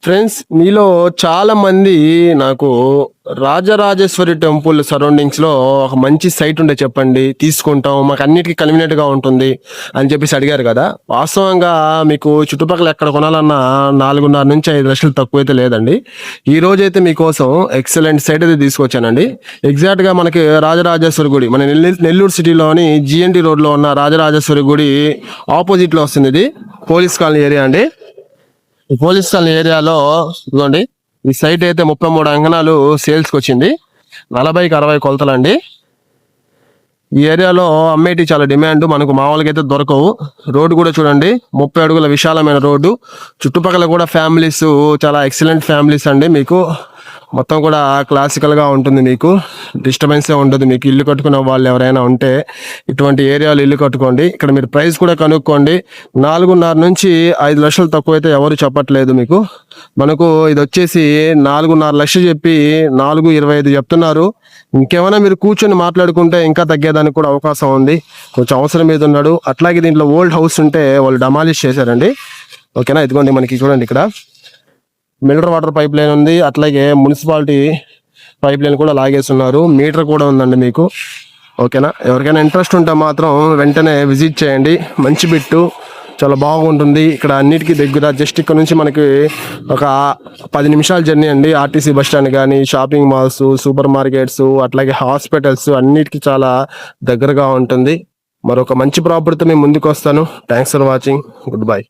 Friends, మీలో చాలా మంది నాకు రాజరాజేశ్వరి టెంపుల్ సరౌండింగ్స్ లో ఒక మంచి సైట్ ఉంటే చెప్పండి, తీసుకుంటాం, మాకు అన్నిటికీ కన్వీనియంట్ గా ఉంటుంది అని చెప్పేసి అడిగారు కదా. వాస్తవంగా మీకు చుట్టుపక్కల ఎక్కడ కొనాలన్నా 4.5 నుంచి 5 లక్షలు తక్కువైతే లేదండి. ఈ రోజు అయితే మీకోసం ఎక్సలెంట్ సైట్ అయితే తీసుకొచ్చానండి. ఎగ్జాక్ట్ గా మనకి రాజరాజేశ్వరి గుడి మన నెల్లూరు సిటీలోని జిఎన్టీ రోడ్ లో ఉన్న రాజరాజేశ్వరి గుడి ఆపోజిట్ లో వస్తుంది. ఇది పోలీస్ కాలనీ ఏరియా అండి. ఈ పోలీస్ కాలనీ ఏరియాలో ఇదిగోండి, ఈ సైట్ అయితే 33 అంకణాలు సేల్స్కి వచ్చింది. 40కి 60 కొలతలండి. ఈ ఏరియాలో అమ్మేటి చాలా డిమాండ్, మనకు మామూలుగా అయితే దొరకవు. రోడ్డు కూడా చూడండి, 30 అడుగుల విశాలమైన రోడ్డు. చుట్టుపక్కల కూడా ఫ్యామిలీస్ చాలా ఎక్సలెంట్ ఫ్యామిలీస్ అండి. మీకు మొత్తం కూడా క్లాసికల్ గా ఉంటుంది, మీకు డిస్టర్బెన్సే ఉండదు. మీకు ఇల్లు కట్టుకునే వాళ్ళు ఎవరైనా ఉంటే ఇటువంటి ఏరియాలో ఇల్లు కట్టుకోండి. ఇక్కడ మీరు ప్రైస్ కూడా కనుక్కోండి. 4.5 నుంచి 5 లక్షలు తక్కువైతే ఎవరు చెప్పట్లేదు మీకు. మనకు ఇది వచ్చేసి 4.5 లక్షలు చెప్పి 4.25 చెప్తున్నారు. ఇంకేమైనా మీరు కూర్చొని మాట్లాడుకుంటే ఇంకా తగ్గేదానికి కూడా అవకాశం ఉంది. కొంచెం అవసరం మీద ఉన్నాడు. అట్లాగే దీంట్లో ఓల్డ్ హౌస్ ఉంటే వాళ్ళు డమాలిష్ చేశారండి. ఓకేనా, ఇదిగోండి మనకి చూడండి, ఇక్కడ మినరల్ వాటర్ పైప్ లైన్ ఉంది. అట్లాగే మున్సిపాలిటీ పైప్ లైన్ కూడా లాగేస్తున్నారు. మీటర్ కూడా ఉందండి మీకు. ఓకేనా, ఎవరికైనా ఇంట్రెస్ట్ ఉంటే మాత్రం వెంటనే విజిట్ చేయండి. మంచి బిట్టు, చాలా బాగుంటుంది. ఇక్కడ అన్నిటికీ దగ్గర, జస్ట్ ఇక్కడ నుంచి మనకి ఒక 10 నిమిషాల జర్నీ అండి. ఆర్టీసీ బస్ స్టాండ్ కానీ, షాపింగ్ మాల్స్, సూపర్ మార్కెట్స్, అట్లాగే హాస్పిటల్స్ అన్నిటికీ చాలా దగ్గరగా ఉంటుంది. మరొక మంచి ప్రాపర్టీతో మేము ముందుకు వస్తాను. Thanks for watching. Good bye.